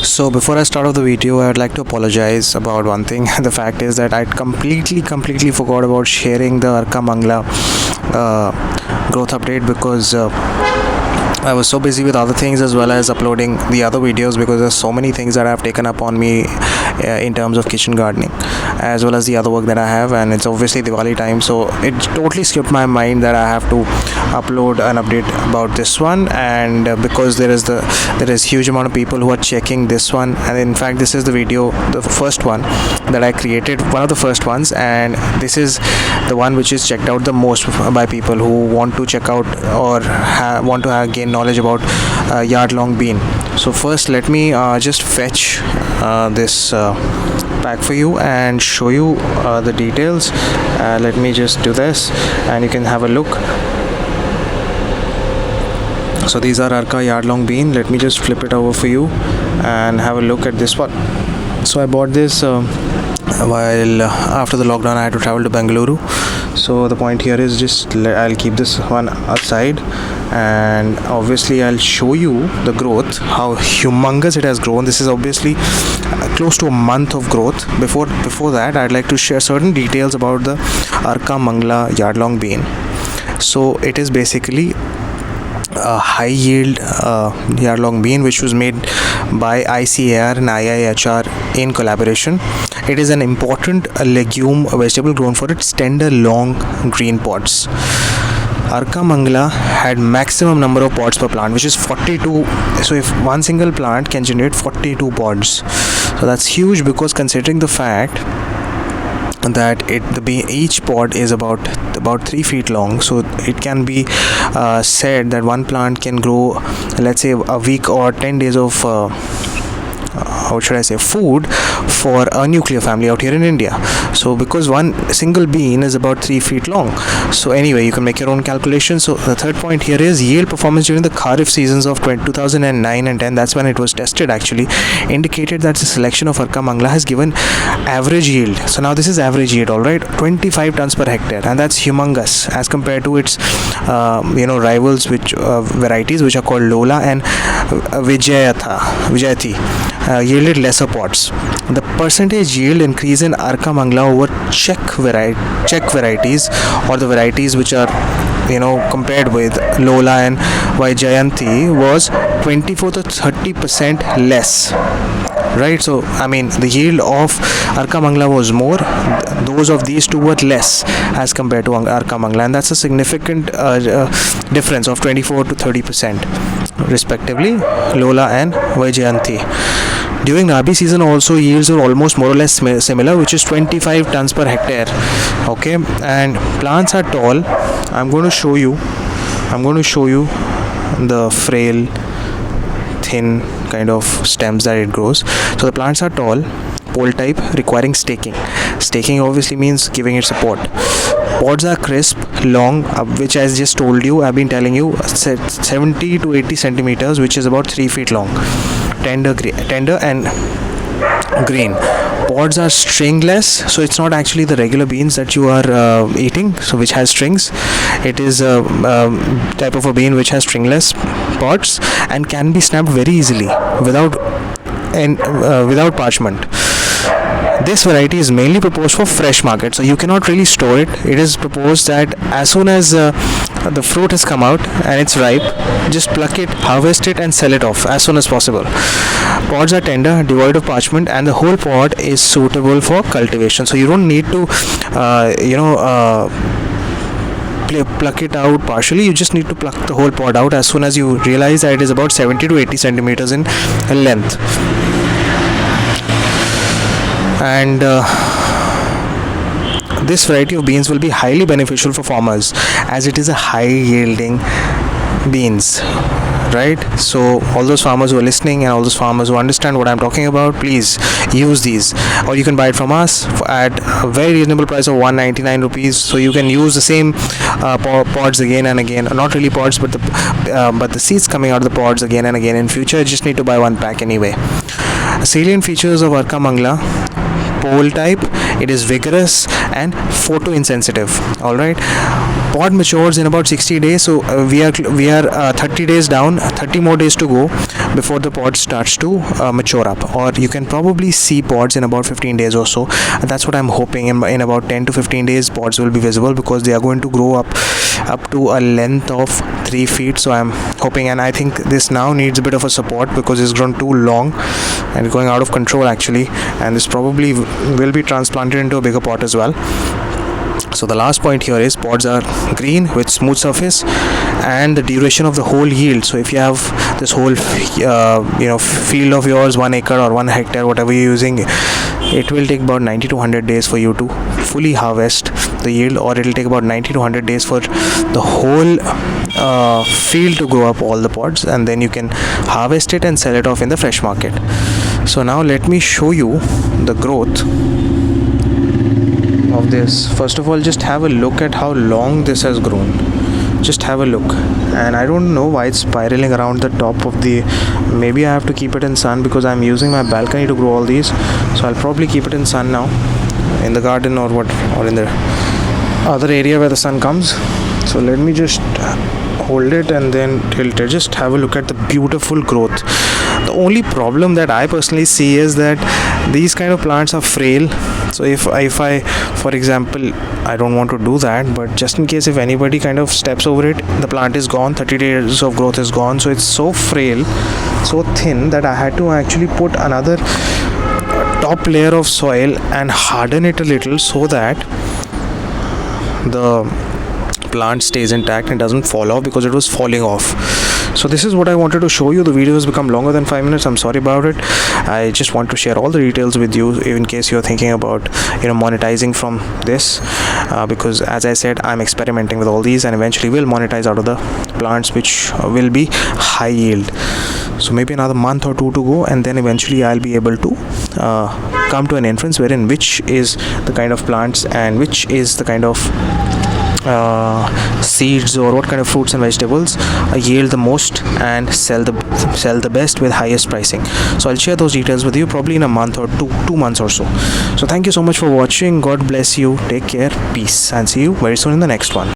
So before I start off the video, I would like to apologize about one thing. The fact is that I completely forgot about sharing the Arka Mangala growth update because I was so busy with other things as well as uploading the other videos, because there's so many things that I've taken up on me in terms of kitchen gardening as well as the other work that I have, and it's obviously Diwali time, so it totally skipped my mind that I have to upload an update about this one. And because there is huge amount of people who are checking this one, and in fact this is the video, the first one that I created, one of the first ones, and this is the one which is checked out the most by people who want to check out or want to gain knowledge about yard long bean. So first let me just fetch this pack for you and show you the details. Let me just do this and you can have a look. So these are Arka yard long bean. Let me just flip it over for you and have a look at this one. So I bought this while after the lockdown I had to travel to Bengaluru. So the point here is just I'll keep this one aside, and obviously I'll show you the growth, how humongous it has grown. This is obviously close to a month of growth. Before that, I'd like to share certain details about the Arka Mangala yard long bean. So it is basically a high yield yard long bean which was made by ICAR and IIHR in collaboration. It is an important legume vegetable grown for its tender long green pods. Arka Mangala had maximum number of pods per plant, which is 42. So if one single plant can generate 42 pods, so that's huge, because considering the fact that each pod is about 3 feet long, so it can be said that one plant can grow, let's say, a week or 10 days of food for a nuclear family out here in India. So because one single bean is about 3 feet long, so anyway you can make your own calculation. So the third point here is yield performance during the Kharif seasons of 2009 and 10. That's when it was tested, actually indicated that the selection of Arka Mangala has given average yield. So now this is average yield, all right, 25 tons per hectare, and that's humongous as compared to its rivals, which varieties which are called Lola and Vijayati yielded lesser pods. The percentage yield increase in Arka Mangala over Czech varieties, or the varieties which are compared with Lola and Vijayati, was 24 to 30% less. Right, so I mean the yield of Arka Mangala was more, those of these two were less as compared to Arka Mangala, and that's a significant difference of 24 to 30% respectively, Lola and Vijayati. During Rabi season also yields are almost more or less similar, which is 25 tons per hectare. Okay, and plants are tall. I'm going to show you the frail, thin kind of stems that it grows. So the plants are tall, pole type, requiring staking. Staking obviously means giving it support. Pods are crisp, long, which I just told you, I've been telling you, 70 to 80 centimeters, which is about 3 feet long. Tender and green. Pods are stringless, so it's not actually the regular beans that you are eating, so which has strings. It is a type of a bean which has stringless pods and can be snapped very easily without parchment. This variety is mainly proposed for fresh market, so you cannot really store it. It is proposed that as soon as the fruit has come out and it's ripe, just pluck it, harvest it and sell it off as soon as possible. Pods are tender, devoid of parchment, and the whole pod is suitable for cultivation, so you don't need to pluck it out partially. You just need to pluck the whole pod out as soon as you realize that it is about 70 to 80 centimeters in length. And this variety of beans will be highly beneficial for farmers, as it is a high yielding beans, right? So all those farmers who are listening and all those farmers who understand what I'm talking about, please use these, or you can buy it from us at a very reasonable price of 199 rupees. So you can use the same pods again and again, not really pods, but the seeds coming out of the pods again and again in future. You just need to buy one pack anyway. Salient features of Arka Mangala: pole type, it is vigorous and photoinsensitive. All right, Pod matures in about 60 days, so we are 30 days down, 30 more days to go before the pod starts to mature up, or you can probably see pods in about 15 days or so. That's what I'm hoping. In about 10 to 15 days pods will be visible, because they are going to grow up to a length of 3 feet. So I'm hoping, and I think this now needs a bit of a support because it's grown too long and going out of control actually, and this probably will be transplanted into a bigger pot as well. So the last point here is pods are green with smooth surface and the duration of the whole yield. So if you have this whole field of yours, 1 acre or 1 hectare, whatever you're using, it will take about 90 to 100 days for you to fully harvest the yield, or it will take about 90 to 100 days for the whole field to grow up all the pods, and then you can harvest it and sell it off in the fresh market. So now let me show you the growth of this. First of all, just have a look at how long this has grown. Just have a look. And I don't know why it's spiraling around the top of the, maybe I have to keep it in sun because I'm using my balcony to grow all these, so I'll probably keep it in sun now, in the garden or in the other area where the sun comes. So let me just hold it and then tilt it. Just have a look at the beautiful growth. The only problem that I personally see is that these kind of plants are frail. So if I, for example, I don't want to do that, but just in case if anybody kind of steps over it, the plant is gone, 30 days of growth is gone. So it's so frail, so thin, that I had to actually put another top layer of soil and harden it a little so that the plant stays intact and doesn't fall off, because it was falling off. So this is what I wanted to show you. The video has become longer than 5 minutes. I'm sorry about it. I just want to share all the details with you in case you're thinking about monetizing from this, because as I said, I'm experimenting with all these and eventually will monetize out of the plants which will be high yield. So maybe another month or two to go, and then eventually I'll be able to come to an inference wherein which is the kind of plants and which is the kind of seeds or what kind of fruits and vegetables yield the most and sell the best with highest pricing. So I'll share those details with you probably in a month or 2 months or so. So thank you so much for watching. God bless you. Take care. Peace, and see you very soon in the next one.